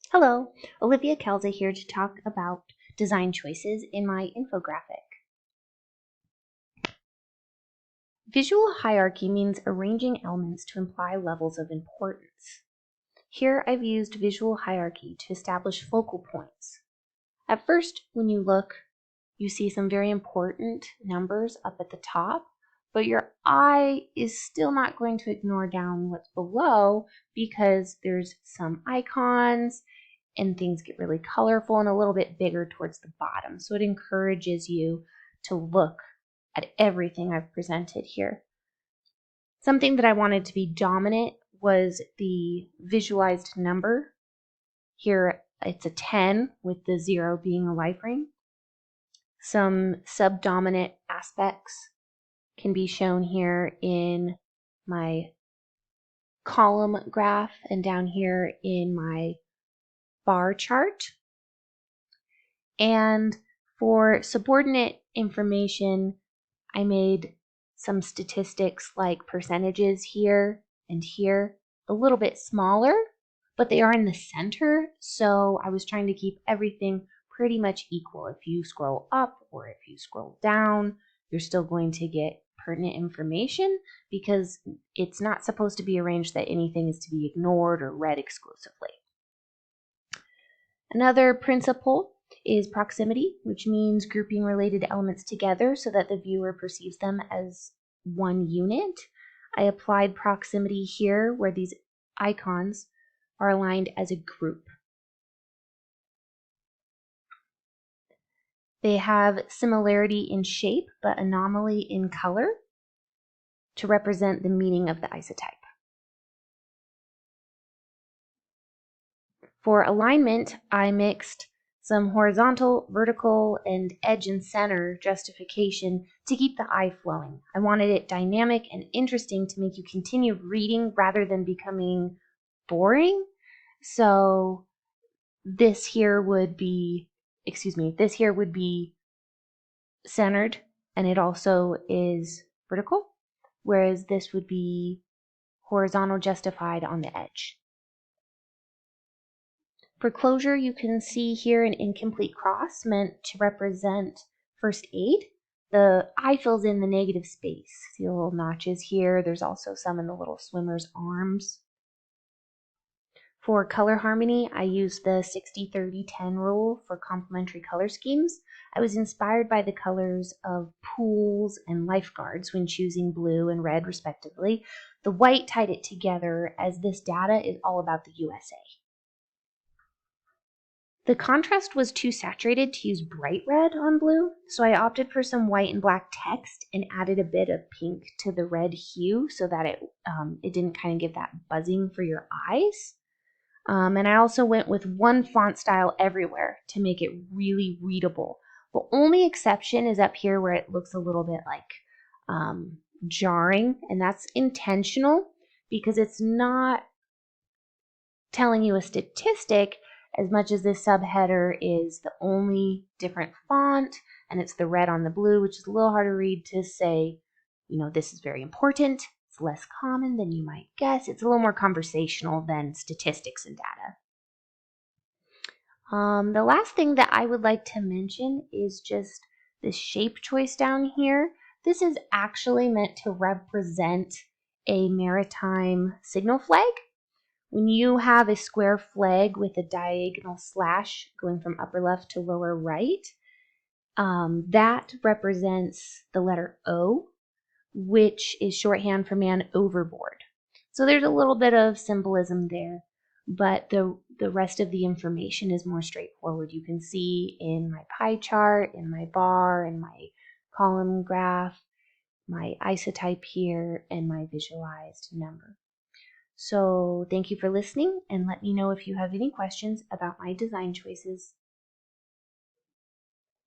Hello, Olivia Kelza here to talk about design choices in my infographic. Visual hierarchy means arranging elements to imply levels of importance. Here I've used visual hierarchy to establish focal points. At first, when you look, you see some very important numbers up at the top, but your eye is still not going to ignore down what's below because there's some icons and things get really colorful and a little bit bigger towards the bottom. So it encourages you to look at everything I've presented here. Something that I wanted to be dominant was the visualized number. Here it's a 10 with the 0 being a life ring. Some subdominant aspects can be shown here in my column graph and down here in my bar chart. And for subordinate information, I made some statistics like percentages here and here, a little bit smaller, but they are in the center. So I was trying to keep everything pretty much equal. If you scroll up or if you scroll down, you're still going to get pertinent information because it's not supposed to be arranged that anything is to be ignored or read exclusively. Another principle is proximity, which means grouping related elements together so that the viewer perceives them as one unit. I applied proximity here where these icons are aligned as a group. They have similarity in shape but anomaly in color to represent the meaning of the isotype. For alignment, I mixed some horizontal, vertical, and edge and center justification to keep the eye flowing. I wanted it dynamic and interesting to make you continue reading rather than becoming boring. So this here would be centered, and it also is vertical, whereas this would be horizontal justified on the edge. For closure, you can see here an incomplete cross meant to represent first aid. The eye fills in the negative space. See the little notches here? There's also some in the little swimmer's arms. For color harmony, I used the 60-30-10 rule for complementary color schemes. I was inspired by the colors of pools and lifeguards when choosing blue and red respectively. The white tied it together as this data is all about the USA. The contrast was too saturated to use bright red on blue, so I opted for some white and black text and added a bit of pink to the red hue so that it didn't kind of give that buzzing for your eyes. And I also went with one font style everywhere to make it really readable. The only exception is up here where it looks a little bit like jarring, and that's intentional because it's not telling you a statistic as much as this subheader is the only different font and it's the red on the blue, which is a little hard to read to say, this is very important. It's less common than you might guess. It's a little more conversational than statistics and data. The last thing that I would like to mention is just this shape choice down here. This is actually meant to represent a maritime signal flag. When you have a square flag with a diagonal slash going from upper left to lower right, that represents the letter O, which is shorthand for man overboard. So there's a little bit of symbolism there, but the rest of the information is more straightforward. You can see in my pie chart, in my bar, in my column graph, my isotype here, and my visualized number. So thank you for listening, and let me know if you have any questions about my design choices.